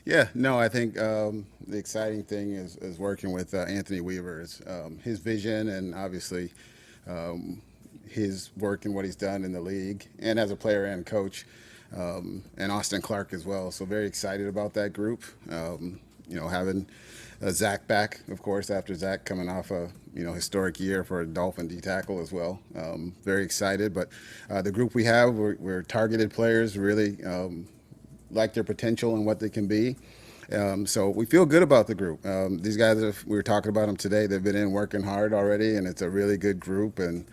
Yeah, no, I think the exciting thing is working with Anthony Weaver. His vision and obviously um, his work and what he's done in the league and as a player and coach, and Austin Clark as well. So very excited about that group. Having Zach back, of course, after Zach coming off a historic year for a Dolphin D tackle as well. Very excited, but the group we have, we're targeted players, really like their potential and what they can be. So we feel good about the group. These guys, we were talking about them today. They've been in working hard already, and it's a really good group. And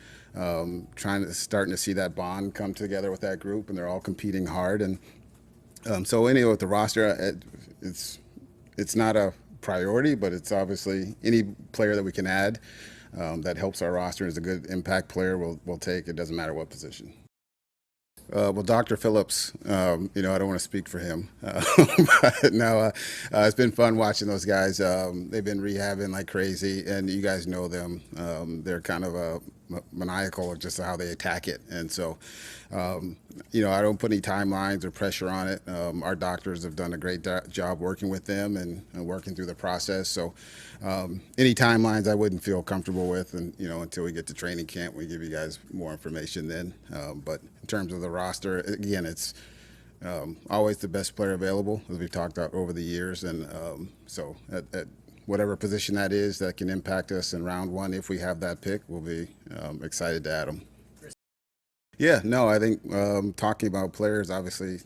starting to see that bond come together with that group, and they're all competing hard. And so anyway, with the roster, it's not a priority, but it's obviously any player that we can add that helps our roster is a good impact player. We'll take. It doesn't matter what position. Well, Dr. Phillips, I don't want to speak for him, but no, it's been fun watching those guys. They've been rehabbing like crazy, and you guys know them. They're kind of maniacal of just how they attack it, and so, I don't put any timelines or pressure on it. Our doctors have done a great job working with them and working through the process. So, any timelines I wouldn't feel comfortable with, and until we get to training camp, we give you guys more information then. But in terms of the roster, again, it's always the best player available, as we've talked about over the years, and so at whatever position that is that can impact us in round one, if we have that pick, we'll be excited to add them. Yeah, no, I think talking about players, obviously,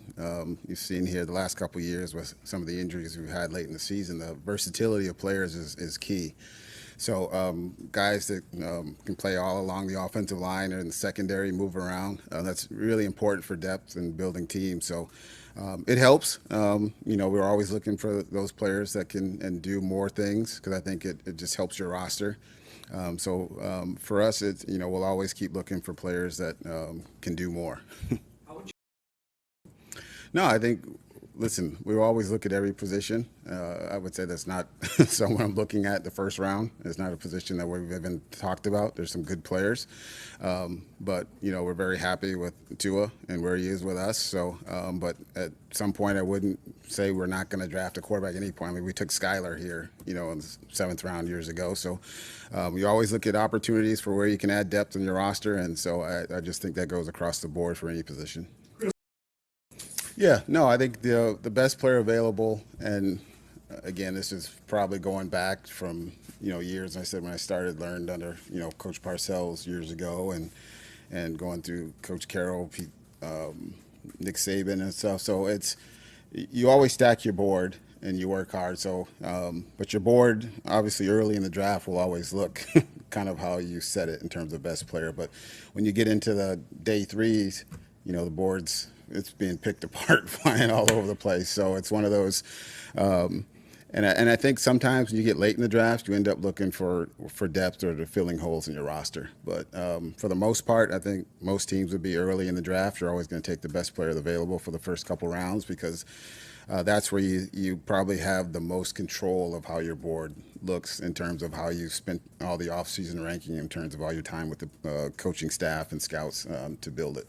you've seen here the last couple of years with some of the injuries we've had late in the season, the versatility of players is key. So guys that can play all along the offensive line or in the secondary, move around, that's really important for depth and building teams. So it helps. We're always looking for those players that can and do more things because I think it just helps your roster. For us, we'll always keep looking for players that can do more. No, I think, listen, we always look at every position. I would say that's not someone I'm looking at the first round. It's not a position that we've even talked about. There's some good players. But, we're very happy with Tua and where he is with us. So, but at some point, I wouldn't say we're not going to draft a quarterback at any point. I mean, we took Skyler here, in the seventh round years ago. So you always look at opportunities for where you can add depth in your roster. And so I just think that goes across the board for any position. Yeah, no, I think the best player available, and again, this is probably going back from years. I said when I started, learned under Coach Parcells years ago, and going through Coach Carroll, Nick Saban, and stuff. So you always stack your board and you work hard. So, but your board obviously early in the draft will always look kind of how you set it in terms of best player. But when you get into the day threes, the boards, it's being picked apart, flying all over the place. So it's one of those. And I think sometimes when you get late in the draft, you end up looking for depth or to filling holes in your roster. But for the most part, I think most teams would be early in the draft. You're always going to take the best player available for the first couple rounds because that's where you probably have the most control of how your board looks in terms of how you spent all the offseason ranking in terms of all your time with the coaching staff and scouts to build it.